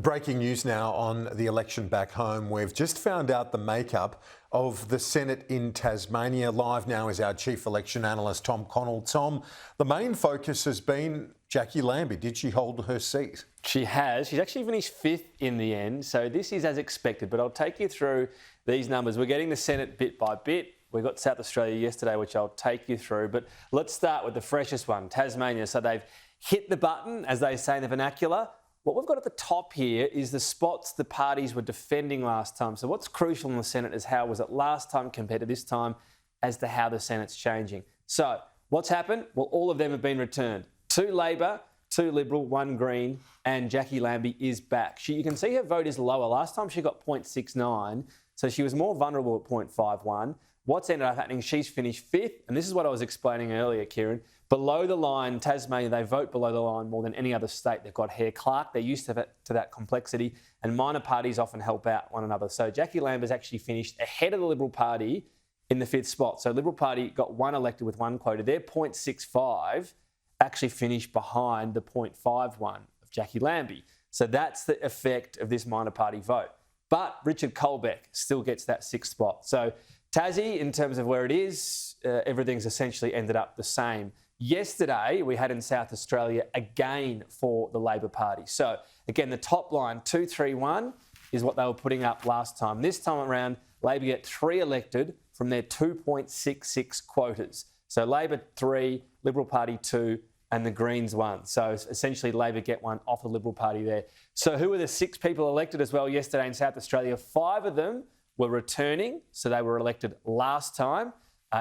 Breaking news now on the election back home. We've just found out the makeup of the Senate in Tasmania. Live now is our chief election analyst, Connell. Tom, the main focus has been Jacqui Lambie. Did she hold her seat? She has. She's actually finished fifth in the end. So this is as expected, but I'll take you through these numbers. We're getting the Senate bit by bit. We got South Australia yesterday, which I'll take you through. But let's start with the freshest one, Tasmania. So they've hit the button, as they say in the vernacular. What we've got at the top here is the spots the parties were defending last time. So what's crucial in the Senate is how was it last time compared to this time as to how the Senate's changing. So what's happened? Well, all of them have been returned. 2 Labor, 2 Liberal, 1 Green, and Jacqui Lambie is back. You can see her vote is lower. Last time she got 0.69, so she was more vulnerable at 0.51. What's ended up happening, she's finished 5th, and this is what I was explaining earlier, Kieran. Below the line, Tasmania, they vote below the line more than any other state. They've got Hare Clark. They're used to that complexity, and minor parties often help out one another. So Jacqui Lambie has actually finished ahead of the Liberal Party in the 5th spot. So Liberal Party got 1 elected with 1 quota. Their 0.65 actually finished behind the 0.51 of Jacqui Lambie. So that's the effect of this minor party vote. But Richard Colbeck still gets that 6th spot. So Tassie, in terms of where it is, everything's essentially ended up the same. Yesterday, we had in South Australia again for the Labor Party. So, again, the top line, 231, is what they were putting up last time. This time around, Labor get 3 elected from their 2.66 quotas. So, Labor 3, Liberal Party 2, and the Greens 1. So, essentially, Labor get 1 off the Liberal Party there. So, who were the 6 people elected as well yesterday in South Australia? 5 of them were returning, so they were elected last time.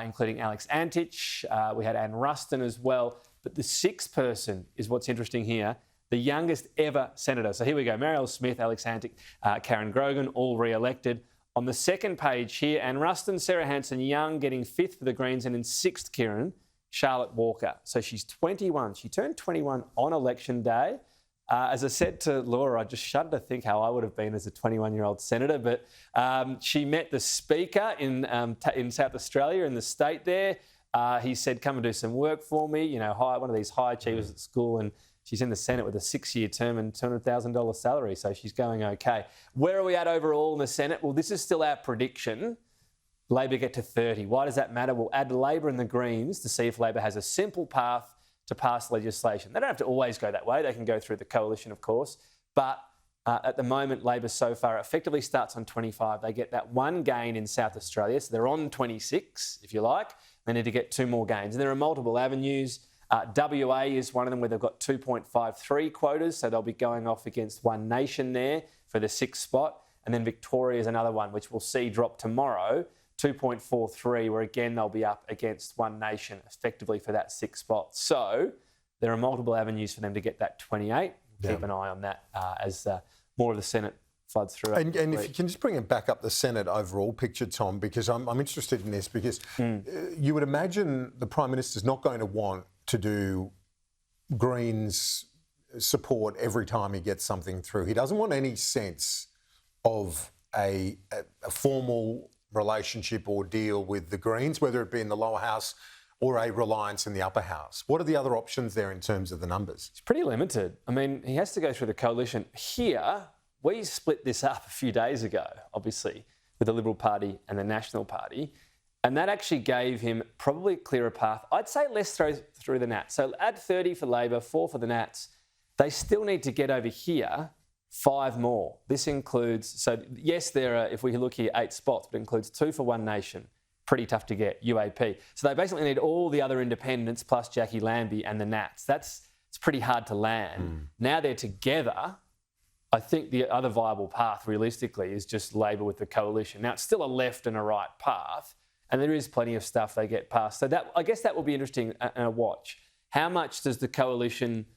Including Alex Antich. We had Anne Ruston as well. But the 6th person is what's interesting here, the youngest ever senator. So here we go, Marielle Smith, Alex Antich, Karen Grogan, all re-elected. On the second page here, Anne Ruston, Sarah Hanson-Young getting 5th for the Greens, and in 6th, Kieran, Charlotte Walker. So she's 21. She turned 21 on election day. As I said to Laura, I just shudder to think how I would have been as a 21-year-old senator. But she met the Speaker in South Australia, in the state there. He said, come and do some work for me. You know, one of these high achievers at school. And she's in the Senate with a 6-year term and $200,000 salary. So she's going okay. Where are we at overall in the Senate? Well, this is still our prediction. Labor get to 30. Why does that matter? We'll add Labor and the Greens to see if Labor has a simple path to pass legislation. They don't have to always go that way. They can go through the coalition, of course. But at the moment, Labor so far effectively starts on 25. They get that 1 gain in South Australia. So they're on 26, if you like. They need to get 2 more gains. And there are multiple avenues. WA is one of them where they've got 2.53 quotas. So they'll be going off against One Nation there for the 6th spot. And then Victoria is another one, which we'll see drop tomorrow. 2.43, where again they'll be up against One Nation effectively for that 6th spot. So there are multiple avenues for them to get that 28. Keep an eye on that as more of the Senate floods through. And if you can just bring it back up the Senate overall picture, Tom, because I'm interested in this, because you would imagine the Prime Minister's not going to want to do Greens support every time he gets something through. He doesn't want any sense of a formal relationship or deal with the Greens, whether it be in the lower house or a reliance in the upper house. What are the other options there in terms of the numbers? It's pretty limited. I mean, he has to go through the coalition. Here, we split this up a few days ago, obviously, with the Liberal Party and the National Party, and that actually gave him probably a clearer path. I'd say less through the Nats. So add 30 for Labor, 4 for the Nats. They still need to get over here 5 more. This includes, so yes, there are, if we look here, 8 spots, but it includes 2 for One Nation. Pretty tough to get, UAP. So they basically need all the other independents plus Jacqui Lambie and the Nats. It's pretty hard to land. Now they're together. I think the other viable path, realistically, is just Labor with the coalition. Now, it's still a left and a right path, and there is plenty of stuff they get past. So I guess that will be interesting and a watch. How much does the coalition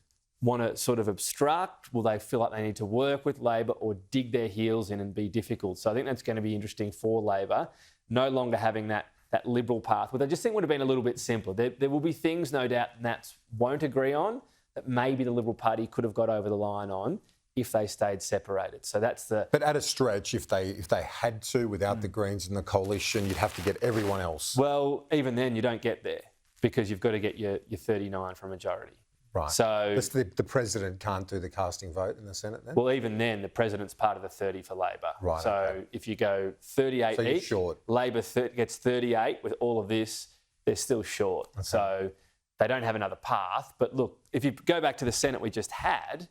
want to sort of obstruct? Will they feel like they need to work with Labor or dig their heels in and be difficult? So I think that's going to be interesting for Labor, no longer having that Liberal path, which I just think would have been a little bit simpler. There will be things, no doubt, Nats won't agree on that maybe the Liberal Party could have got over the line on if they stayed separated. So that's the... But at a stretch, if they had to, without the Greens and the coalition, you'd have to get everyone else. Well, even then, you don't get there because you've got to get your 39 for a majority. Right. So the president can't do the casting vote in the Senate then? well, even then, the president's part of the 30 for Labor. Right, So okay. if you go 38 So you're each, short. Labor gets 38 with all of this, they're still short. Okay. So they don't have another path. But look, if you go back to the Senate we just had,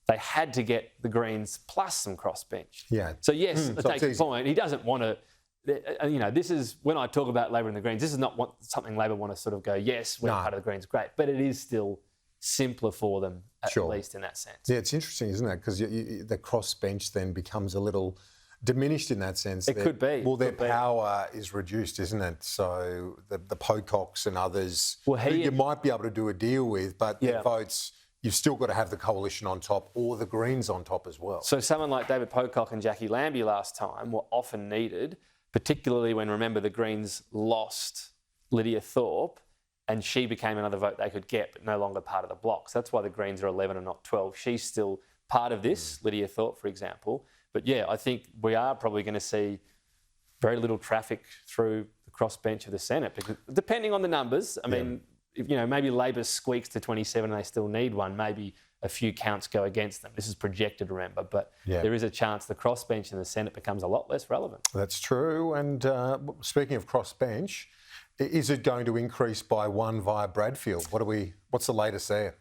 they had to get the Greens plus some crossbench. Yeah. So yes, I take the point. He doesn't want to. This is when I talk about Labor and the Greens. This is not something Labor want to sort of go. Yes, we're part of the Greens, great, but it is still simpler for them at least in that sense. Yeah, it's interesting, isn't it? Because the crossbench then becomes a little diminished in that sense. It could be. Well, their power is reduced, isn't it? So the Pococks and others, who you might be able to do a deal with, but their votes. You've still got to have the coalition on top or the Greens on top as well. So someone like David Pocock and Jacqui Lambie last time were often needed, particularly when, remember, the Greens lost Lydia Thorpe and she became another vote they could get, but no longer part of the bloc. So that's why the Greens are 11 and not 12. She's still part of this, Lydia Thorpe, for example. But yeah, I think we are probably going to see very little traffic through the crossbench of the Senate, because depending on the numbers, I mean, maybe Labor squeaks to 27 and they still need one. Maybe a few counts go against them. This is projected, remember, but there is a chance the crossbench in the Senate becomes a lot less relevant. That's true. And speaking of crossbench, is it going to increase by one via Bradfield? What's the latest there?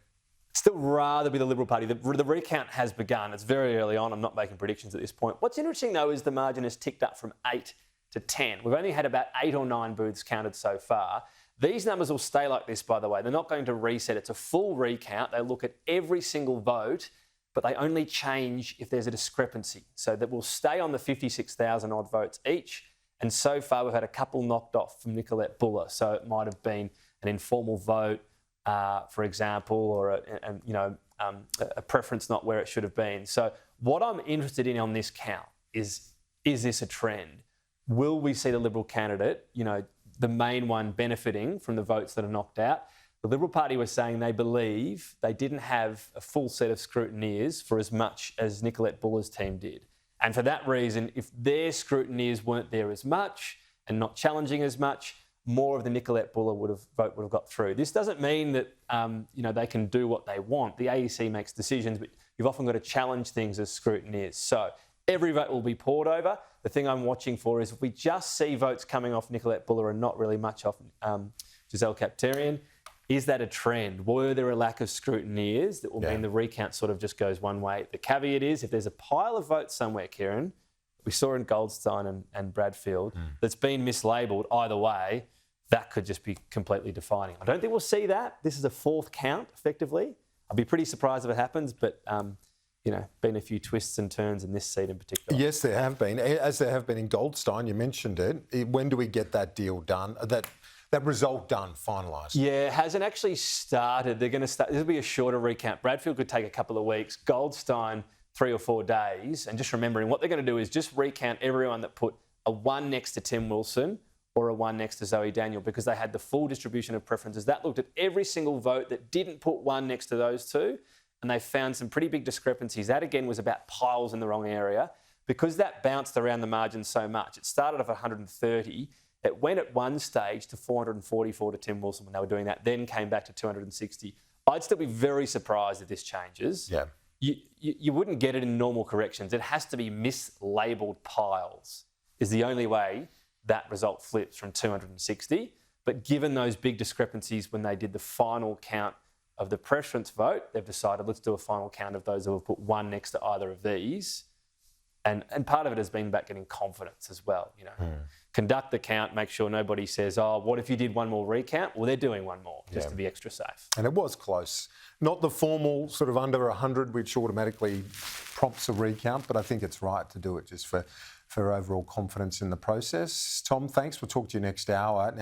Still rather be the Liberal Party. The recount has begun. It's very early on. I'm not making predictions at this point. What's interesting, though, is the margin has ticked up from 8 to 10. We've only had about 8 or 9 booths counted so far. These numbers will stay like this, by the way. They're not going to reset. It's a full recount. They look at every single vote, but they only change if there's a discrepancy. So that will stay on the 56,000 odd votes each. And so far, we've had a couple knocked off from Nicolette Buller. So it might have been an informal vote, for example, or a preference not where it should have been. So what I'm interested in on this count is this a trend? Will we see the Liberal candidate, the main one, benefiting from the votes that are knocked out? The Liberal Party was saying they believe they didn't have a full set of scrutineers for as much as Nicolette Buller's team did. And for that reason, if their scrutineers weren't there as much and not challenging as much, more of the Nicolette Buller vote would have got through. This doesn't mean that they can do what they want. The AEC makes decisions, but you've often got to challenge things as scrutineers. So every vote will be poured over. The thing I'm watching for is if we just see votes coming off Nicolette Buller and not really much off Giselle Kaptarian, is that a trend? Were there a lack of scrutineers that will mean the recount sort of just goes one way? The caveat is if there's a pile of votes somewhere, Kieran, we saw in Goldstein and Bradfield, that's been mislabelled either way, that could just be completely defining. I don't think we'll see that. This is a fourth count, effectively. I'd be pretty surprised if it happens, but been a few twists and turns in this seat in particular. Yes, there have been, as there have been in Goldstein. You mentioned it. When do we get that deal done? That result done, finalised? Yeah, it hasn't actually started. They're going to start. This will be a shorter recount. Bradfield could take a couple of weeks. Goldstein, 3 or 4 days. And just remembering, what they're going to do is just recount everyone that put a 1 next to Tim Wilson or a 1 next to Zoe Daniel, because they had the full distribution of preferences. That looked at every single vote that didn't put 1 next to those two, and they found some pretty big discrepancies. That, again, was about piles in the wrong area. Because that bounced around the margin so much, it started off at 130. It went at one stage to 444 to Tim Wilson when they were doing that, then came back to 260. I'd still be very surprised if this changes. Yeah. You wouldn't get it in normal corrections. It has to be mislabelled piles is the only way that result flips from 260. But given those big discrepancies when they did the final count of the preference vote, they've decided let's do a final count of those who have put 1 next to either of these. And part of it has been about getting confidence as well. Conduct the count, make sure nobody says, oh, what if you did one more recount? Well, they're doing one more just to be extra safe. And it was close. Not the formal sort of under 100, which automatically prompts a recount, but I think it's right to do it just for overall confidence in the process. Tom, thanks. We'll talk to you next hour.